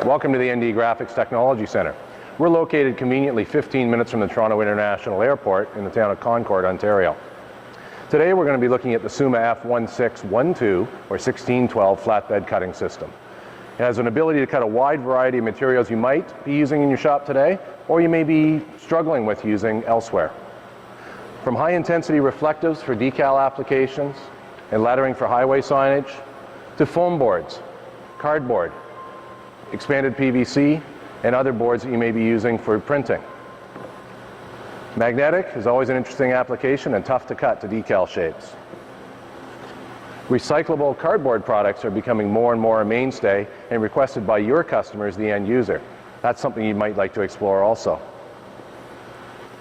Welcome to the ND Graphics Technology Center. We're located conveniently 15 minutes from the Toronto International Airport in the town of Concord, Ontario. Today we're going to be looking at the Summa F1612 or 1612 flatbed cutting system. It has an ability to cut a wide variety of materials you might be using in your shop today, or you may be struggling with using elsewhere. From high-intensity reflectives for decal applications and lettering for highway signage, to foam boards, cardboard, expanded PVC, and other boards that you may be using for printing. Magnetic is always an interesting application and tough to cut to decal shapes. Recyclable cardboard products are becoming more and more a mainstay and requested by your customers, the end user. That's something you might like to explore also.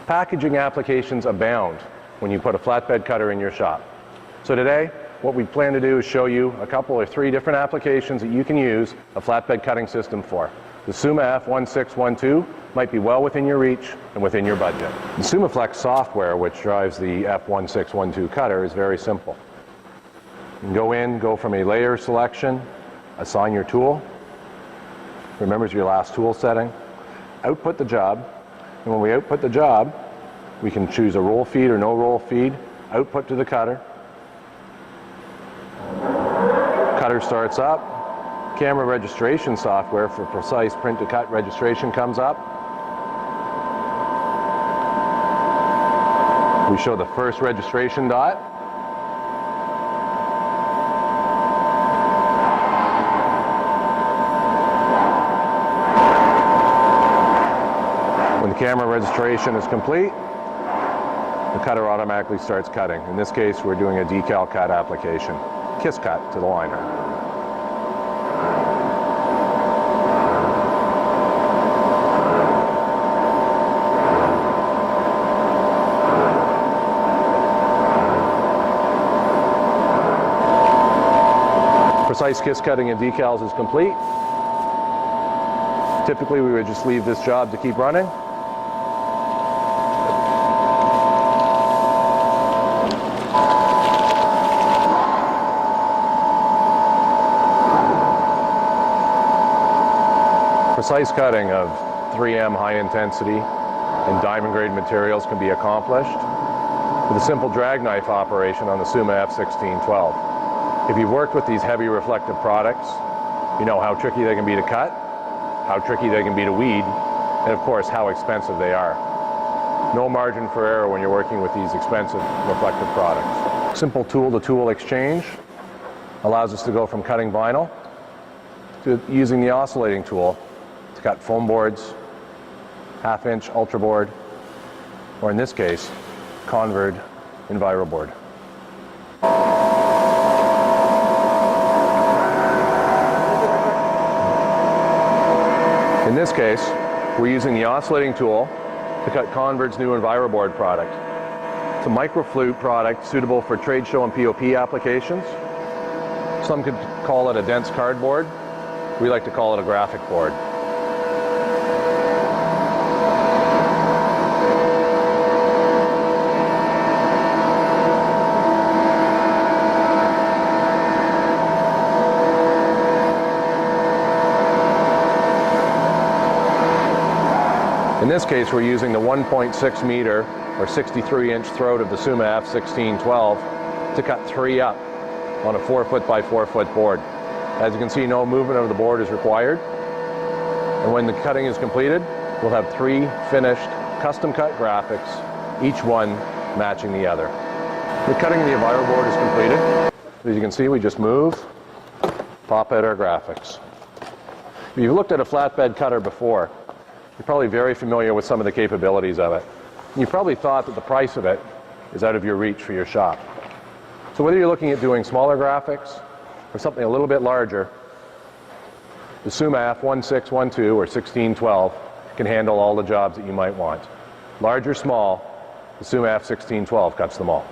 Packaging applications abound when you put a flatbed cutter in your shop. So today, what we plan to do is show you a couple or three different applications that you can use a flatbed cutting system for. The Summa F1612 might be well within your reach and within your budget. The SummaFlex software, which drives the F1612 cutter, is very simple. You can go from a layer selection, assign your tool, remembers your last tool setting, output the job, and when we output the job, we can choose a roll feed or no roll feed, output to the cutter. Cutter starts up, camera registration software for precise print-to-cut registration comes up. We show the first registration dot. When the camera registration is complete, the cutter automatically starts cutting. In this case, we're doing a decal cut application. Kiss cut to the liner. Precise kiss cutting of decals is complete. Typically we would just leave this job to keep running. Precise cutting of 3M high intensity and diamond grade materials can be accomplished with a simple drag knife operation on the Summa F1612. If you've worked with these heavy reflective products, you know how tricky they can be to cut, how tricky they can be to weed, and of course how expensive they are. No margin for error when you're working with these expensive reflective products. Simple tool-to-tool exchange allows us to go from cutting vinyl to using the oscillating tool to cut foam boards, half-inch ultra board, or in this case, Convert EnviroBoard. In this case, we're using the oscillating tool to cut Convert's new EnviroBoard product. It's a microflute product suitable for trade show and POP applications. Some could call it a dense cardboard. We like to call it a graphic board. In this case, we're using the 1.6 meter or 63-inch throat of the Summa F1612 to cut 3 up on a 4-foot by 4-foot board. As you can see, no movement of the board is required. And when the cutting is completed, we'll have 3 finished custom-cut graphics, each one matching the other. The cutting of the EnviroBoard is completed. As you can see, we just move, pop out our graphics. If you've looked at a flatbed cutter before, you're probably very familiar with some of the capabilities of it. You probably thought that the price of it is out of your reach for your shop. So whether you're looking at doing smaller graphics or something a little bit larger, the Summa F1612 or 1612 can handle all the jobs that you might want. Large or small, the Summa F1612 cuts them all.